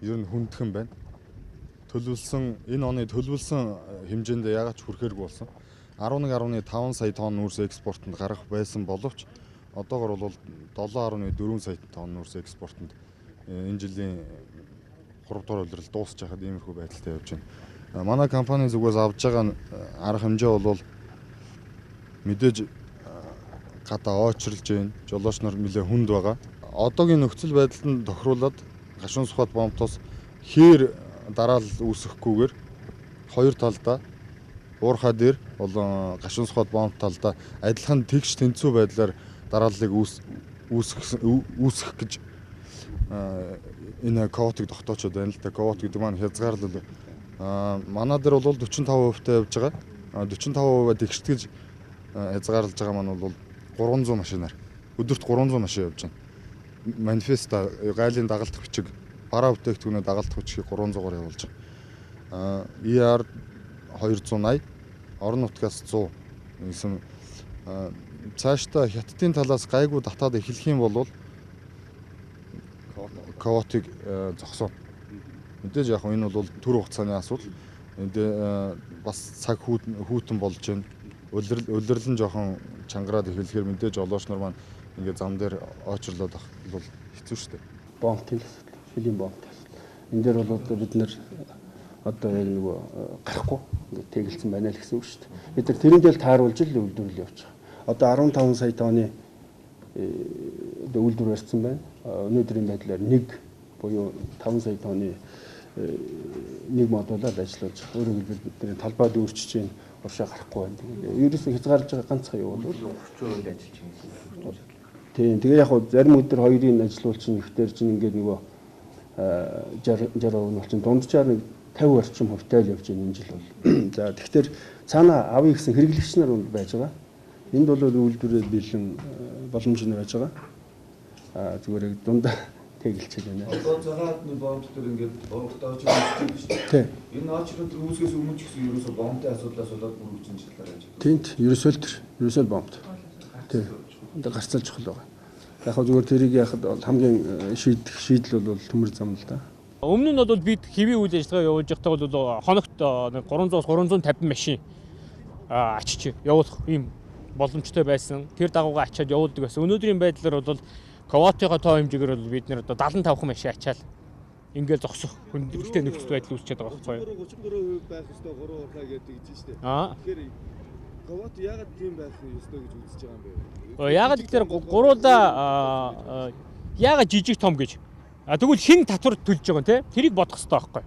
ер нь хүндхэн байна. Энэ оны төлөвлөсөн хэмжээндээ ягаад ч хүрэхэргүй болсон. 11.5 сая тонн нүүрс экспортод гарах байсан боловч одоогор бол 7.4 сая тонн нүүрс экспортод энэ жилийн 3 дугаар улирал дуусч байхад иймэрхүү байдалтай явж байна. Манай компани зүгээс авж байгаа арга хэмжээ бол мэдээж гадаа очрлж байна. Жолооч нар нэлээд хүнд байгаа. Одоогийн нөхцөл байдалд тохируулаад Гашуун Сүхбаатар бомтоос хээр дараал үүсэхгүйгээр хоёр талдаа уурхаа дээр болон Гашуун Сүхбаатар бомт талдаа адилхан тэгш тэнцүү байдлаар дарааллыг үүсгэх гэж энэ квотыг тогтоочод байна л да. Квот гэдэг маань хязгаарлал. Манай дээр бол 45% тавьж байгаа. 45% тэгштгэж хязгаарлаж байгаа маань бол 300 машинаар. Өдөрт 300 машин явж байна. Манифеста гайлын дагалдах бичиг бараа бүтээгдэхүүнээ дагалдах бичгийг 300-аар явуулж байгаа. ER 280, орон нутгаас 100 гэсэн цаашдаа хятадын талаас гайгүй татаад эхлэх юм бол квотыг зогсоо. Мэдээж яг энэ бол төр хугацааны асуудал. Бас цаг хүүтэн болж байна. Улирал нь жоохон чангараад эхлэхээр мэдээж жолооч нар маань ингээд зам дээр очрлоод ах бол хэцүү шүү дээ. Бомтын шилийн бомт. Энэ дээр бол бид нэр одоо яг нөгөө гарахгүй ингээд тэгэлцэн байна л гэсэн үг шүү дээ. Бид нар тэрэн дээр тааруулж л үйлдвэрлэл явуучих. Одоо 15 сая тонны үйлдвэр барьсан байна. Өнөөдрийн байдлаар 1 буюу 5 сая тонны нэг модулаар ажиллаж байгаа. Өөрөөр хэлбэл бидний талбайд өөрчиж чинь уршаа гарахгүй байна. Тэгээд ерөөсөө хязгаарлаж байгаа ганцхан юу бол 30% ажиллаж байгаа. Тийм. Тэгээ яг хөө зарим өдөр хоёрын ажиллуулчин ихтер чинь ингээд нөгөө 60% нь болчихсон. Дунджаар нэг 50 орчим хувьтай л явж байгаа энэ жил бол. За тэгэхээр цаана авъя гэсэн хэрэглэгч нар байж байгаа. Энд бол үйлдвэрээ бэлэн боломж нь байж байгаа. Зүгээр дундаа тэгэлчээд байна. Одоо цагаатны бомб төр ингээд боомтой очиж үзчихсэн шүү дээ. Тийм. Энэ очрод үүсгээс өмнө ч гэсэн ерөөсөө бомбын асуудлаас болоод бүрүүжин жилээр байж байгаа. Тийм. Ерөөсөө бомб. Тийм. Энд гарцалж чухал байгаа. Яг хөө зүгээр тэрийг яхад хамгийн шийдэл бол төмөр зам л да. Өмнө нь бол бид хэвийн үйл ажиллагаа явуулж байхдаа бол хоногт 300-350 машин ачиж явуулах ийм боломжтой байсан. Тэр дагуугаа ачаад явуулдаг байсан. Өнөөдрийн байдлаар бол квотын тоо хэмжээгээр бол бид нэр 75 машин ачаал ингээл зогсох хүндрэлтэй нөхцөл байдал үүсчихэд байгаа байхгүй юу? 33% байх ёстой 3 урхаа гэдэг гэж шүү дээ. Тэгэхээр квот ягаад тийм байх ёстой гэж үзэж байгаа юм бэ? Ягаад гэхээр гуруула ягаад жижиг том гэж. Тэгвэл хин татвар төлж байгаа те тэрийг бодох хэрэгтэй байхгүй.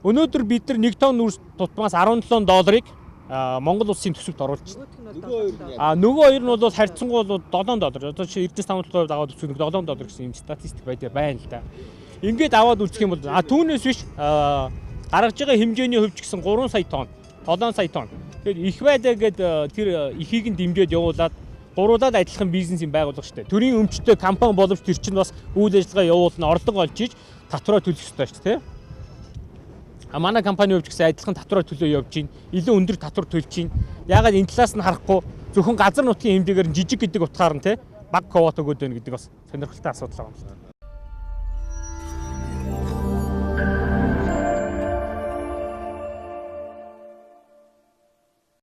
Өнөөдөр бид нар 1 тонн нүүрс тутмаас $17 Монгол улсын төсөвт оруулж байна. Нөгөө хоёр нь бол харьцангуй бол $7. Одоо чи $95 аваад үзэх нэг $7 гэсэн юм статистик байна л да. Ингээд аваад үзэх юм бол түүнээс биш гаргаж байгаа хэмжээний хувьд ч гэсэн 3 сая тонн, 7 сая тонн. Тэгэхээр их байдаа гэдэг тэр ихийг нь дэмжиж явуулаад гуруулаад адилхан бизнесийн байгууллага шүү дээ. Төрийн өмчтэй компани боловч тэр чинь бас үйл ажиллагаа явуулна, орлого олж иж татвараа төлөх ёстой шүү дээ. Манай компани хувьд гэсэн адилхан татвараа төлөө явж байна. Илүү өндөр татвар төлж байна. Ягаад энэ талаас нь харахгүй зөвхөн газар нутгийн хэмжээгээр жижиг гэдэг утгаар нь баг квот өгöd байна гэдэг бас сонирхолтой асуудал байна.